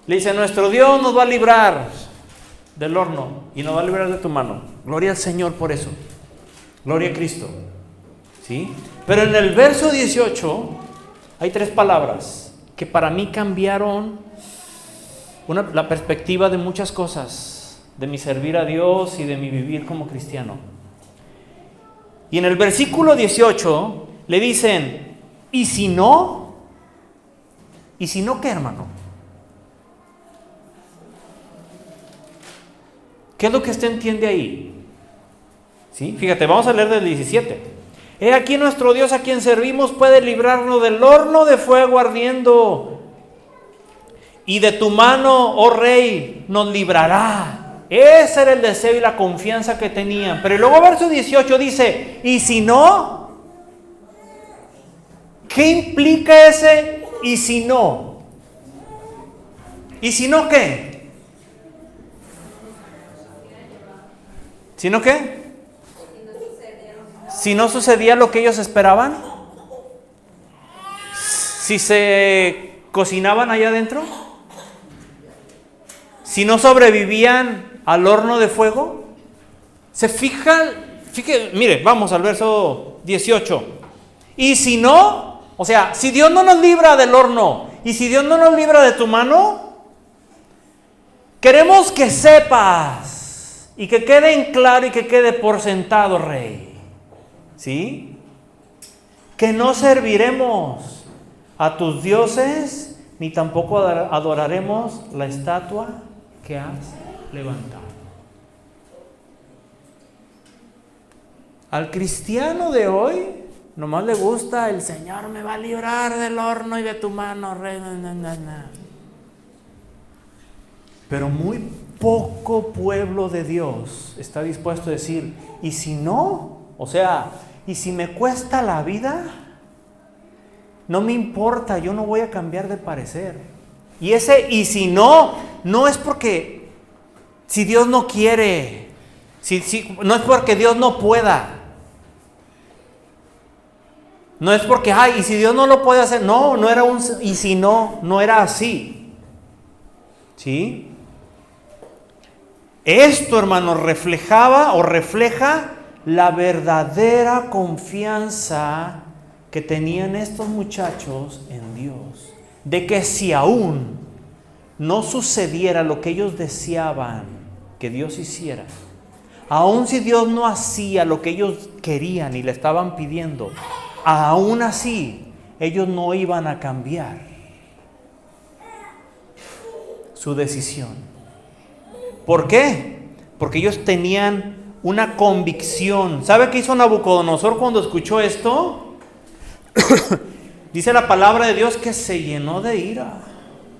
le dicen, nuestro Dios nos va a librar del horno y nos va a librar de tu mano. Gloria al Señor por eso. Gloria a Cristo. ¿Sí? Pero en el verso 18 hay tres palabras que para mí cambiaron la perspectiva de muchas cosas, de mi servir a Dios y de mi vivir como cristiano. Y en el versículo 18 le dicen, ¿y si no? ¿Y si no qué, hermano? ¿Qué es lo que usted entiende ahí? ¿Sí? Fíjate, vamos a leer del 17. He aquí nuestro Dios a quien servimos puede librarnos del horno de fuego ardiendo, y de tu mano, oh rey, nos librará. Ese era el deseo y la confianza que tenían. Pero luego verso 18 dice, ¿y si no? ¿Qué implica ese y si no? ¿Y si no qué? ¿Si no qué? Si no sucedía lo que ellos esperaban. si se cocinaban allá adentro? Si no sobrevivían al horno de fuego. ¿Se fijan? Mire, vamos al verso 18. Y si no, o sea, si Dios no nos libra del horno y si Dios no nos libra de tu mano, queremos que sepas y que quede en claro y que quede por sentado, rey, ¿sí? Que no serviremos a tus dioses ni tampoco adoraremos la estatua que has levantado. Al cristiano de hoy nomás le gusta: el Señor me va a librar del horno y de tu mano, rey. Pero muy poco pueblo de Dios está dispuesto a decir: y si no, o sea, y si me cuesta la vida, no me importa, yo no voy a cambiar de parecer. Y ese y si no, no es porque si Dios no quiere, no es porque Dios no pueda. No es porque, y si Dios no lo puede hacer. No, no era un y si no, no era así. ¿Sí? Esto, hermanos, refleja la verdadera confianza que tenían estos muchachos en Dios. De que si aún no sucediera lo que ellos deseaban que Dios hiciera, aún si Dios no hacía lo que ellos querían y le estaban pidiendo, aún así ellos no iban a cambiar su decisión. ¿Por qué? Porque ellos tenían una convicción. ¿Sabe qué hizo Nabucodonosor cuando escuchó esto? Dice la palabra de Dios que se llenó de ira.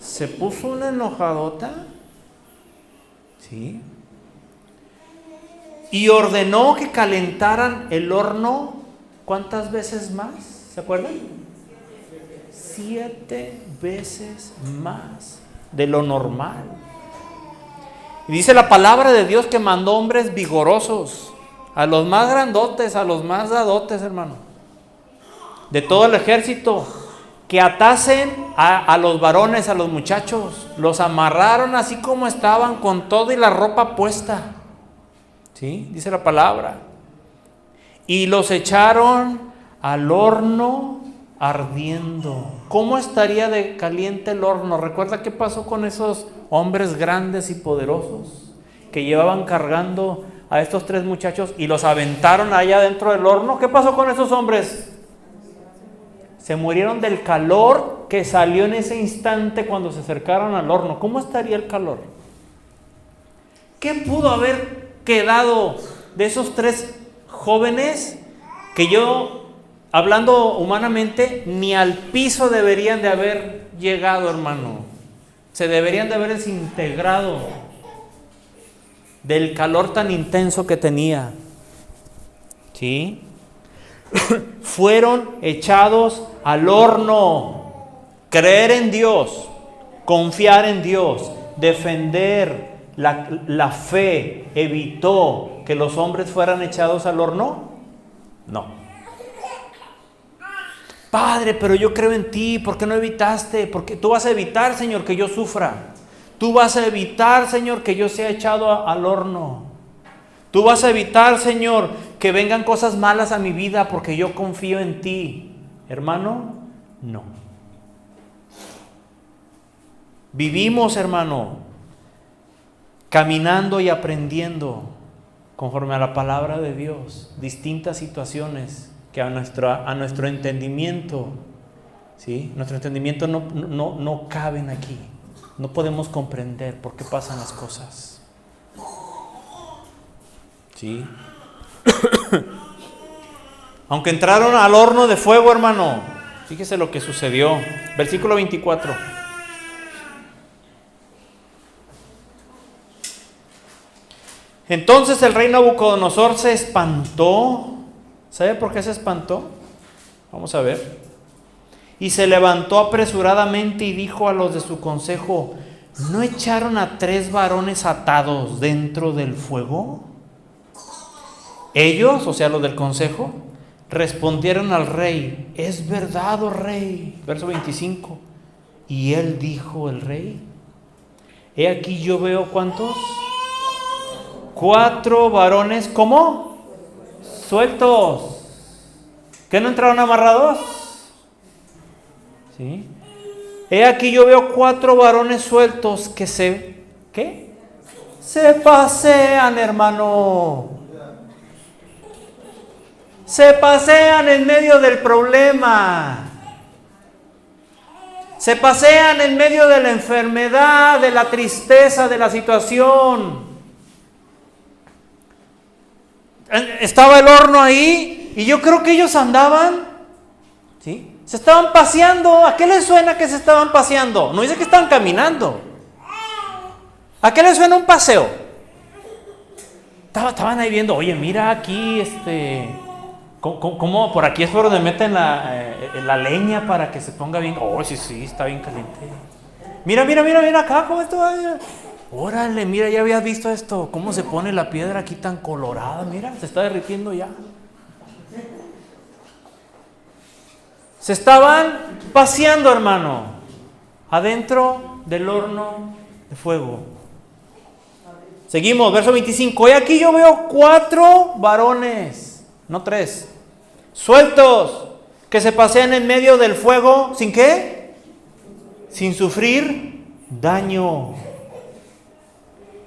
Se puso una enojadota. ¿Sí? Y ordenó que calentaran el horno. ¿Cuántas veces más? ¿Se acuerdan? 7 veces más de lo normal. Y dice la palabra de Dios que mandó hombres vigorosos, a los más grandotes, a los más dadotes, hermano, de todo el ejército, que atasen a los varones, a los muchachos. Los amarraron así como estaban, con todo y la ropa puesta. ¿Sí? Dice la palabra. Y los echaron al horno ardiendo. ¿Cómo estaría de caliente el horno? ¿Recuerda qué pasó con esos hombres grandes y poderosos que llevaban cargando a estos 3 muchachos y los aventaron allá dentro del horno? ¿Qué pasó con esos hombres? Se murieron del calor que salió en ese instante cuando se acercaron al horno. ¿Cómo estaría el calor? ¿Qué pudo haber quedado de esos 3 jóvenes que hablando humanamente, ni al piso deberían de haber llegado, hermano? Se deberían de haber desintegrado del calor tan intenso que tenía. ¿Sí? Fueron echados al horno. Creer en Dios, confiar en Dios, defender la fe, evitó que los hombres fueran echados al horno. No. Padre, pero yo creo en ti, ¿por qué no evitaste? Porque tú vas a evitar, Señor, que yo sufra. Tú vas a evitar, Señor, que yo sea echado al horno. Tú vas a evitar, Señor, que vengan cosas malas a mi vida porque yo confío en ti. Hermano, no. Vivimos, hermano, caminando y aprendiendo conforme a la palabra de Dios, distintas situaciones que a nuestro entendimiento, ¿sí? Nuestro entendimiento no caben aquí. No podemos comprender por qué pasan las cosas. ¿Sí? Aunque entraron al horno de fuego, hermano, fíjese lo que sucedió. Versículo 24. Entonces el rey Nabucodonosor se espantó. ¿Sabe por qué se espantó? Vamos a ver. Y se levantó apresuradamente y dijo a los de su consejo: ¿no echaron a 3 varones atados dentro del fuego? Ellos, o sea, los del consejo, respondieron al rey: es verdad, oh rey. Verso 25. Y él dijo, el rey: he aquí yo veo, ¿cuántos? 4 varones, ¿cómo? Sueltos. ¿Que no entraron amarrados? ¿Sí? He aquí yo veo 4 varones sueltos que ¿qué? Se pasean, hermano. Se pasean en medio del problema. Se pasean en medio de la enfermedad, de la tristeza, de la situación. Estaba el horno ahí y yo creo que ellos andaban, ¿sí? Se estaban paseando. ¿A qué les suena que se estaban paseando? No dice que estaban caminando. ¿A qué les suena un paseo? Estaban ahí viendo, oye, mira aquí, ¿cómo por aquí es por donde meten la leña para que se ponga bien? Oh, sí, está bien caliente. Mira acá, ¿cómo está? Órale, mira, ya habías visto esto, cómo se pone la piedra aquí tan colorada, mira, se está derritiendo ya. Se estaban paseando, hermano, adentro del horno de fuego. Seguimos, verso 25. Y aquí yo veo 4 varones, no 3, sueltos, que se pasean en medio del fuego, ¿sin qué? Sin sufrir daño.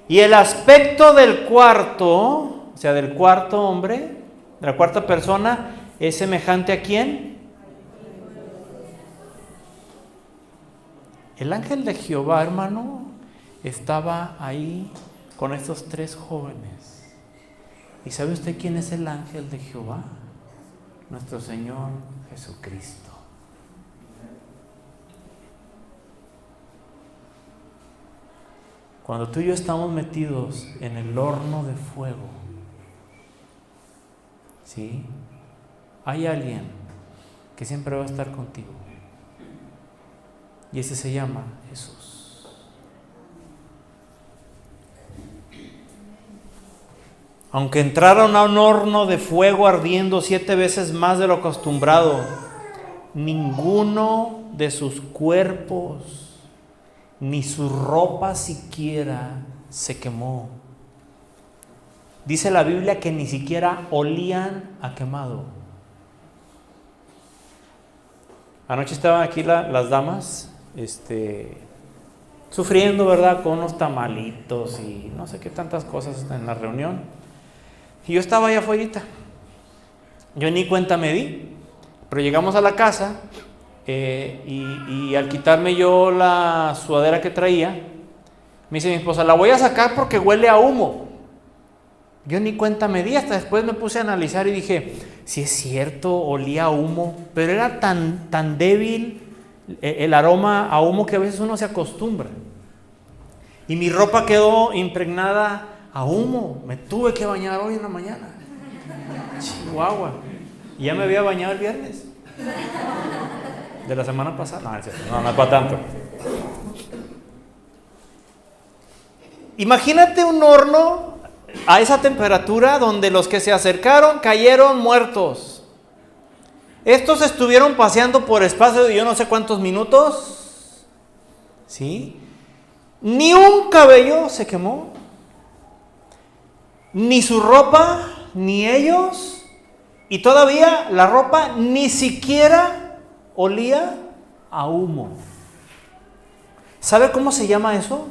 Y el aspecto del cuarto, o sea, del cuarto hombre, de la cuarta persona, es semejante ¿a quién? El ángel de Jehová, hermano, estaba ahí con estos 3 jóvenes. ¿Y sabe usted quién es el ángel de Jehová? Nuestro Señor Jesucristo. Cuando tú y yo estamos metidos en el horno de fuego, ¿sí? Hay alguien que siempre va a estar contigo. Y ese se llama Jesús. Aunque entraron a un horno de fuego ardiendo 7 veces más de lo acostumbrado, ninguno de sus cuerpos ni su ropa siquiera se quemó. Dice la Biblia que ni siquiera olían a quemado. Anoche estaban aquí las damas, sufriendo, ¿verdad? Con unos tamalitos y no sé qué tantas cosas en la reunión. Y yo estaba allá afuera. Yo ni cuenta me di, pero llegamos a la casa. Y al quitarme yo la sudadera que traía, me dice mi esposa: la voy a sacar porque huele a humo. Yo ni cuenta me di, hasta después me puse a analizar y dije: sí es cierto, olía a humo, pero era tan débil el aroma a humo que a veces uno se acostumbra. Y mi ropa quedó impregnada a humo. Me tuve que bañar hoy en la mañana. Chihuahua. Y ya me había bañado el viernes de la semana pasada. No es para tanto. Imagínate un horno a esa temperatura donde los que se acercaron cayeron muertos. Estos estuvieron paseando por espacio de yo no sé cuántos minutos. ¿Sí? Ni un cabello se quemó, ni su ropa, ni ellos, y todavía la ropa ni siquiera olía a humo. ¿Sabe cómo se llama eso?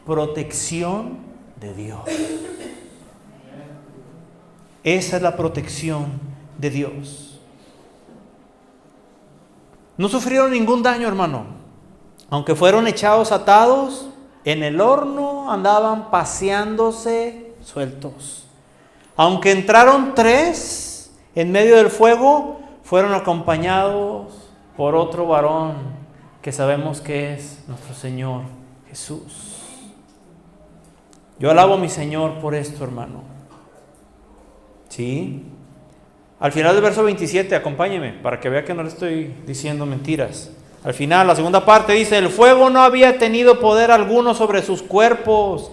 Protección de Dios. Esa es la protección de Dios. No sufrieron ningún daño, hermano. Aunque fueron echados atados, en el horno andaban paseándose sueltos. Aunque entraron 3 en medio del fuego, fueron acompañados por otro varón que sabemos que es nuestro Señor Jesús. Yo alabo a mi Señor por esto, hermano. ¿Sí? Al final del verso 27, acompáñeme para que vea que no le estoy diciendo mentiras. Al final, la segunda parte dice: el fuego no había tenido poder alguno sobre sus cuerpos,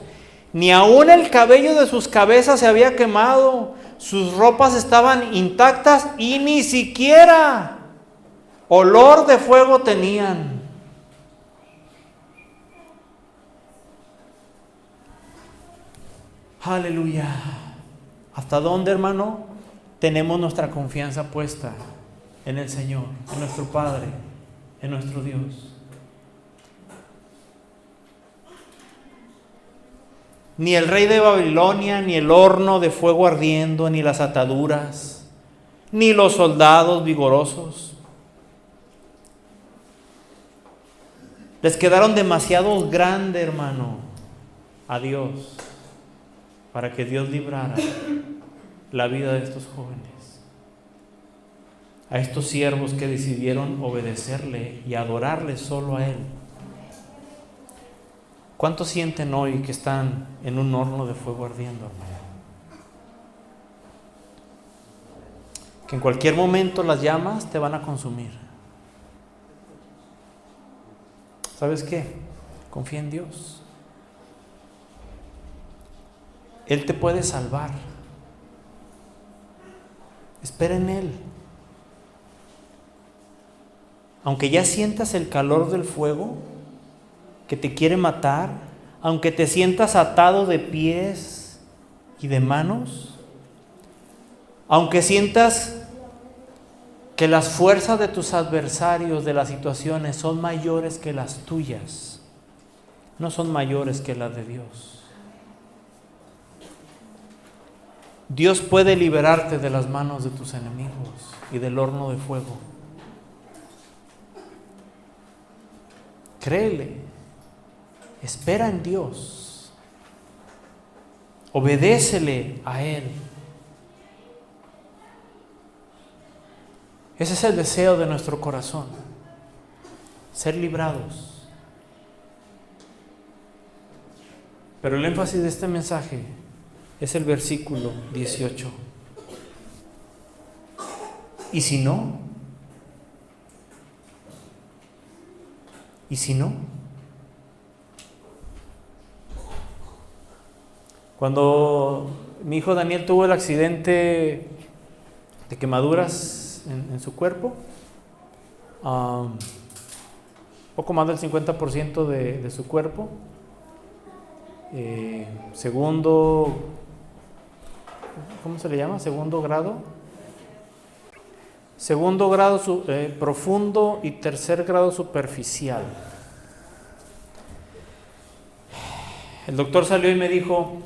ni aun el cabello de sus cabezas se había quemado. sus ropas estaban intactas y ni siquiera olor de fuego tenían. Aleluya. ¿Hasta dónde, hermano, tenemos nuestra confianza puesta en el Señor, en nuestro Padre, en nuestro Dios? Ni el rey de Babilonia, ni el horno de fuego ardiendo, ni las ataduras, ni los soldados vigorosos. Les quedaron demasiado grandes, hermano, a Dios, para que Dios librara la vida de estos jóvenes. A estos siervos que decidieron obedecerle y adorarle solo a Él. ¿Cuántos sienten hoy que están en un horno de fuego ardiendo, hermano? Que en cualquier momento las llamas te van a consumir. ¿Sabes qué? Confía en Dios. Él te puede salvar. Espera en Él. Aunque ya sientas el calor del fuego que te quiere matar, aunque te sientas atado de pies y de manos, aunque sientas que las fuerzas de tus adversarios, de las situaciones, son mayores que las tuyas, no son mayores que las de Dios. Dios puede liberarte de las manos de tus enemigos y del horno de fuego. Créele. Espera en Dios. Obedécele a Él. Ese es el deseo de nuestro corazón. Ser librados. Pero el énfasis de este mensaje es el versículo 18. ¿Y si no? ¿Y si no? Cuando mi hijo Daniel tuvo el accidente de quemaduras en su cuerpo, poco más del 50% de su cuerpo, segundo, ¿cómo se le llama? Segundo grado profundo y tercer grado superficial. El doctor salió y me dijo: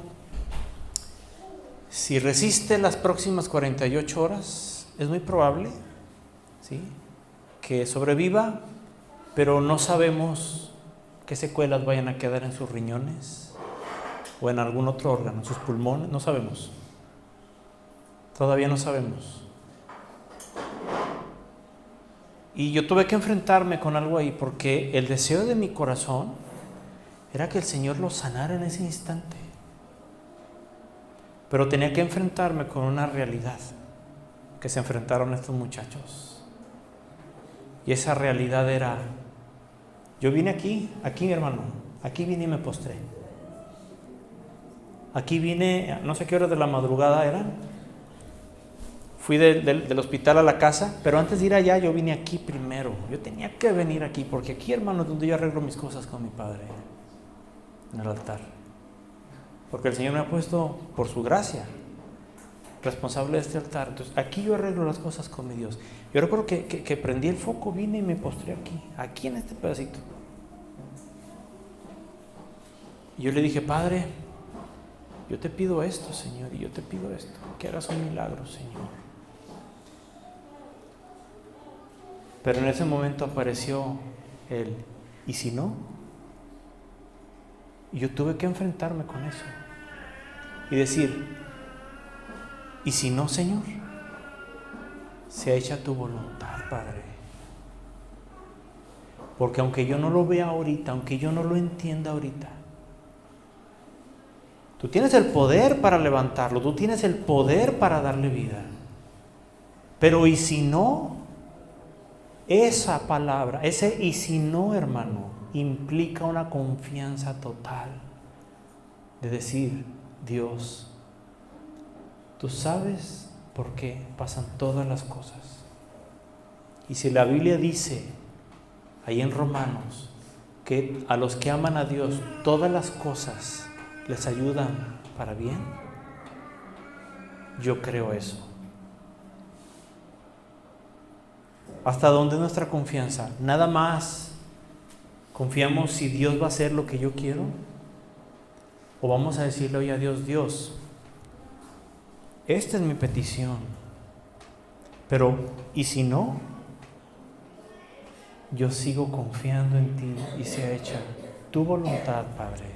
si resiste las próximas 48 horas, es muy probable, ¿sí?, que sobreviva, pero no sabemos qué secuelas vayan a quedar en sus riñones o en algún otro órgano, en sus pulmones, no sabemos. Todavía no sabemos. Y yo tuve que enfrentarme con algo ahí, porque el deseo de mi corazón era que el Señor lo sanara en ese instante. Pero tenía que enfrentarme con una realidad que se enfrentaron estos muchachos. Y esa realidad era: yo vine aquí mi hermano, aquí vine y me postré. Aquí vine, no sé qué horas de la madrugada eran. Fui del hospital a la casa, pero antes de ir allá yo vine aquí primero. Yo tenía que venir aquí, porque aquí, hermano, es donde yo arreglo mis cosas con mi Padre, en el altar. Porque el Señor me ha puesto, por su gracia, responsable de este altar. Entonces, aquí yo arreglo las cosas con mi Dios. Yo recuerdo que prendí el foco, vine y me postré aquí en este pedacito. Y yo le dije: Padre, yo te pido esto, Señor, y yo te pido esto, que hagas un milagro, Señor. Pero en ese momento apareció él: ¿y si no? Y yo tuve que enfrentarme con eso y decir: ¿y si no, Señor? Sea hecha tu voluntad, Padre. Porque aunque yo no lo vea ahorita, aunque yo no lo entienda ahorita, tú tienes el poder para levantarlo, tú tienes el poder para darle vida. Pero ¿y si no? Esa palabra, ese "y si no", hermano, implica una confianza total de decir: Dios, Tú sabes por qué pasan todas las cosas. Y si la Biblia dice, ahí en Romanos, que a los que aman a Dios, todas las cosas les ayudan para bien, yo creo eso. ¿Hasta dónde es nuestra confianza? Nada más confiamos si Dios va a hacer lo que yo quiero, o vamos a decirle hoy a Dios, Dios, esta es mi petición, pero ¿y si no? Yo sigo confiando en ti y sea hecha tu voluntad, Padre.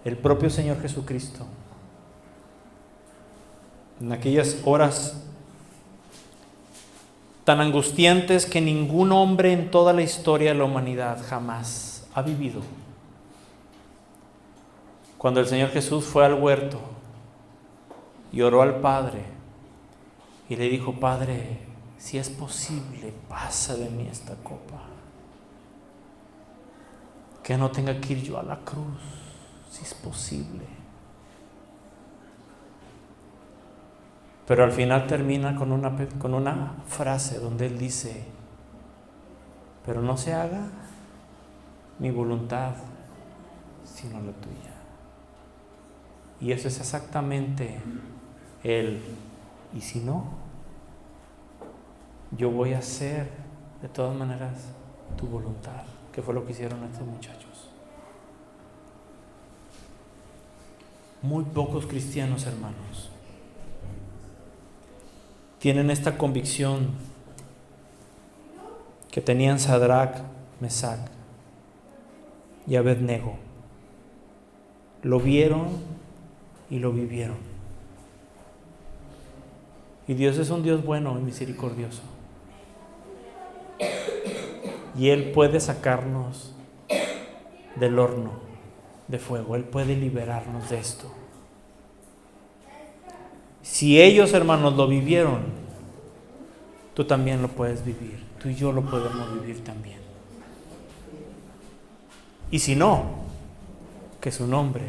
El propio Señor Jesucristo, en aquellas horas tan angustiantes que ningún hombre en toda la historia de la humanidad jamás ha vivido, cuando el Señor Jesús fue al huerto y oró al Padre y le dijo, Padre, si es posible, pasa de mí esta copa, que no tenga que ir yo a la cruz, si es posible. Pero al final termina con una frase donde Él dice, pero no se haga mi voluntad, sino la tuya. Y eso es exactamente el, y si no, yo voy a hacer de todas maneras tu voluntad, que fue lo que hicieron estos muchachos. Muy pocos cristianos, hermanos, tienen esta convicción que tenían Sadrac, Mesac y Abednego. Lo vieron y lo vivieron. Y Dios es un Dios bueno y misericordioso. Y Él puede sacarnos del horno de fuego. Él puede liberarnos de esto. Si ellos, hermanos, lo vivieron, tú también lo puedes vivir. Tú y yo lo podemos vivir también. Y si no, que su nombre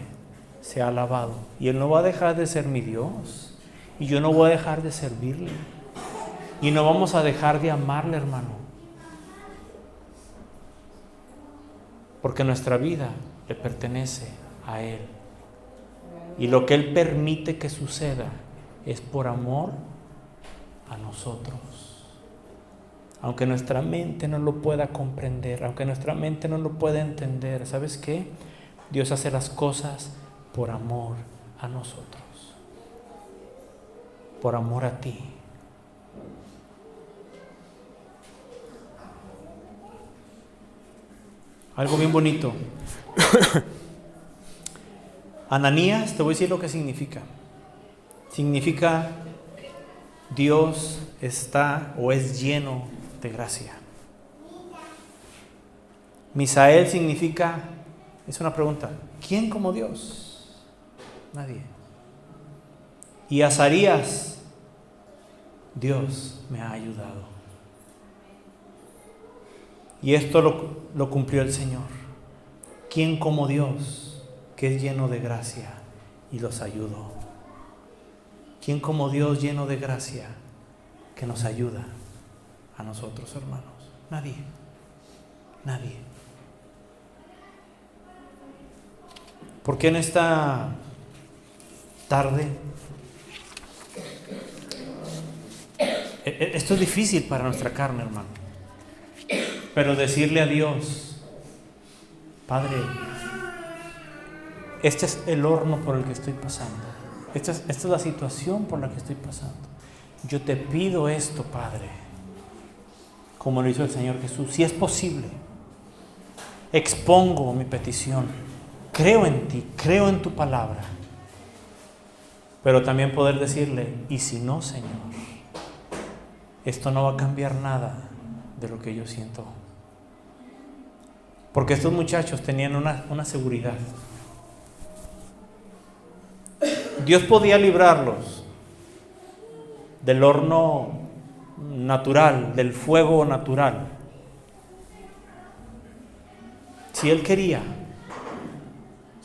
sea alabado. Y Él no va a dejar de ser mi Dios. Y yo no voy a dejar de servirle. Y no vamos a dejar de amarle, hermano. Porque nuestra vida le pertenece a Él. Y lo que Él permite que suceda es por amor a nosotros. Aunque nuestra mente no lo pueda comprender, aunque nuestra mente no lo pueda entender, ¿sabes qué? Dios hace las cosas por amor a nosotros. Por amor a ti. Algo bien bonito. Ananías, te voy a decir lo que significa. Significa Dios está o es lleno de gracia. Misael significa, es una pregunta, ¿quién como Dios? Nadie. Y Azarías, Dios me ha ayudado. Y esto lo cumplió el Señor. ¿Quién como Dios, que es lleno de gracia y los ayudó? ¿Quién como Dios lleno de gracia que nos ayuda a nosotros, hermanos? Nadie. Nadie. ¿Por qué en esta tarde? Esto es difícil para nuestra carne, hermano. Pero decirle a Dios, Padre, este es el horno por el que estoy pasando. Esta es la situación por la que estoy pasando. Yo te pido esto, Padre, como lo hizo el Señor Jesús. Si es posible, expongo mi petición. Creo en ti, creo en tu palabra. Pero también poder decirle, y si no, Señor, esto no va a cambiar nada de lo que yo siento. Porque estos muchachos tenían una seguridad. Dios podía librarlos del horno natural, del fuego natural, si Él quería.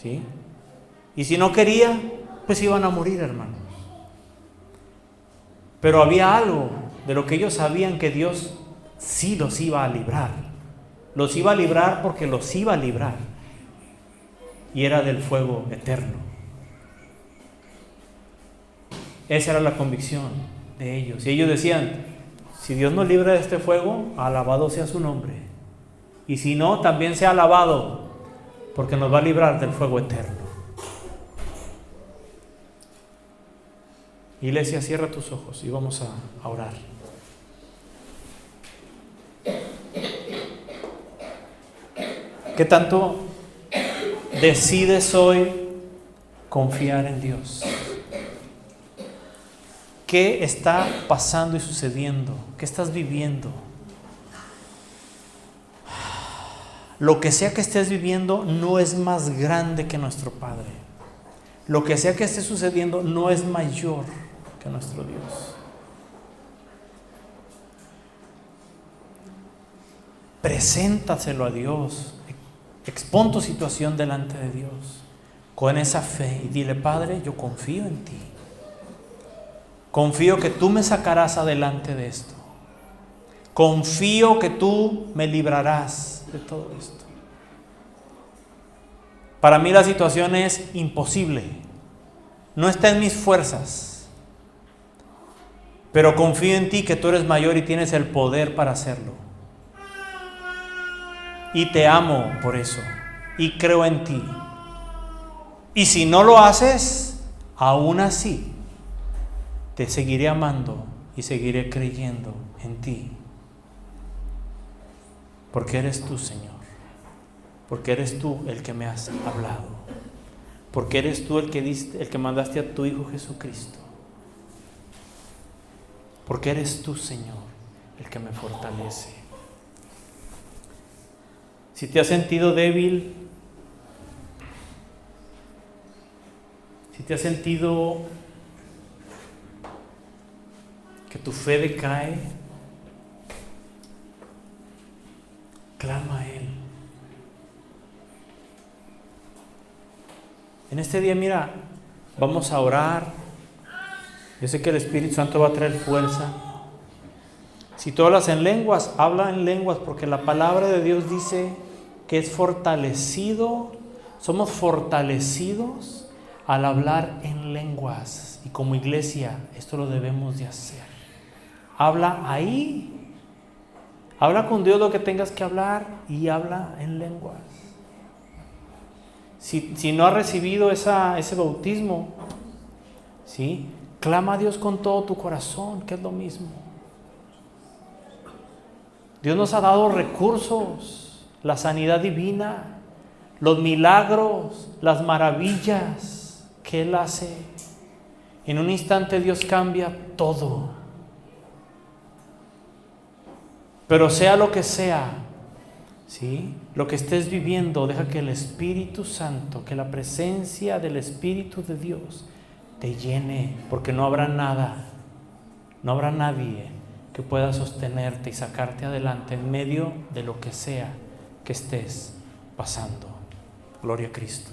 ¿sí? Y si no quería, pues iban a morir, hermanos. Pero había algo de lo que ellos sabían, que Dios sí los iba a librar. Los iba a librar porque los iba a librar. Y era del fuego eterno. Esa era la convicción de ellos. Y ellos decían, si Dios nos libra de este fuego, alabado sea su nombre. Y si no, también sea alabado, porque nos va a librar del fuego eterno. Iglesia, cierra tus ojos y vamos a orar. ¿Qué tanto decides hoy confiar en Dios? ¿Qué está pasando y sucediendo? ¿Qué estás viviendo? Lo que sea que estés viviendo no es más grande que nuestro Padre. Lo que sea que esté sucediendo no es mayor que nuestro Dios. Preséntaselo a Dios. Expón tu situación delante de Dios con esa fe y dile: Padre, yo confío en ti. Confío que tú me sacarás adelante de esto. Confío que tú me librarás de todo esto. Para mí la situación es imposible. No está en mis fuerzas. Pero confío en ti, que tú eres mayor y tienes el poder para hacerlo. Y te amo por eso. Y creo en ti. Y si no lo haces, aún así te seguiré amando y seguiré creyendo en ti. Porque eres tú, Señor. Porque eres tú el que me has hablado. Porque eres tú el que mandaste a tu Hijo Jesucristo. Porque eres tú, Señor, el que me fortalece. Si te has sentido débil, si te has sentido que tu fe decae, clama a Él. En este día, mira, vamos a orar. Yo sé que el Espíritu Santo va a traer fuerza. Si tú hablas en lenguas, habla en lenguas, porque la palabra de Dios dice que es fortalecido, somos fortalecidos al hablar en lenguas. Y como iglesia, esto lo debemos de hacer. Habla ahí. Habla con Dios lo que tengas que hablar y habla en lenguas. Si no has recibido ese bautismo, ¿sí? Clama a Dios con todo tu corazón, que es lo mismo. Dios nos ha dado recursos, la sanidad divina, los milagros, las maravillas que Él hace. En un instante Dios cambia todo. Pero sea lo que sea, ¿sí? Lo que estés viviendo, deja que el Espíritu Santo, que la presencia del Espíritu de Dios te llene, porque no habrá nada, no habrá nadie que pueda sostenerte y sacarte adelante en medio de lo que sea que estés pasando. Gloria a Cristo.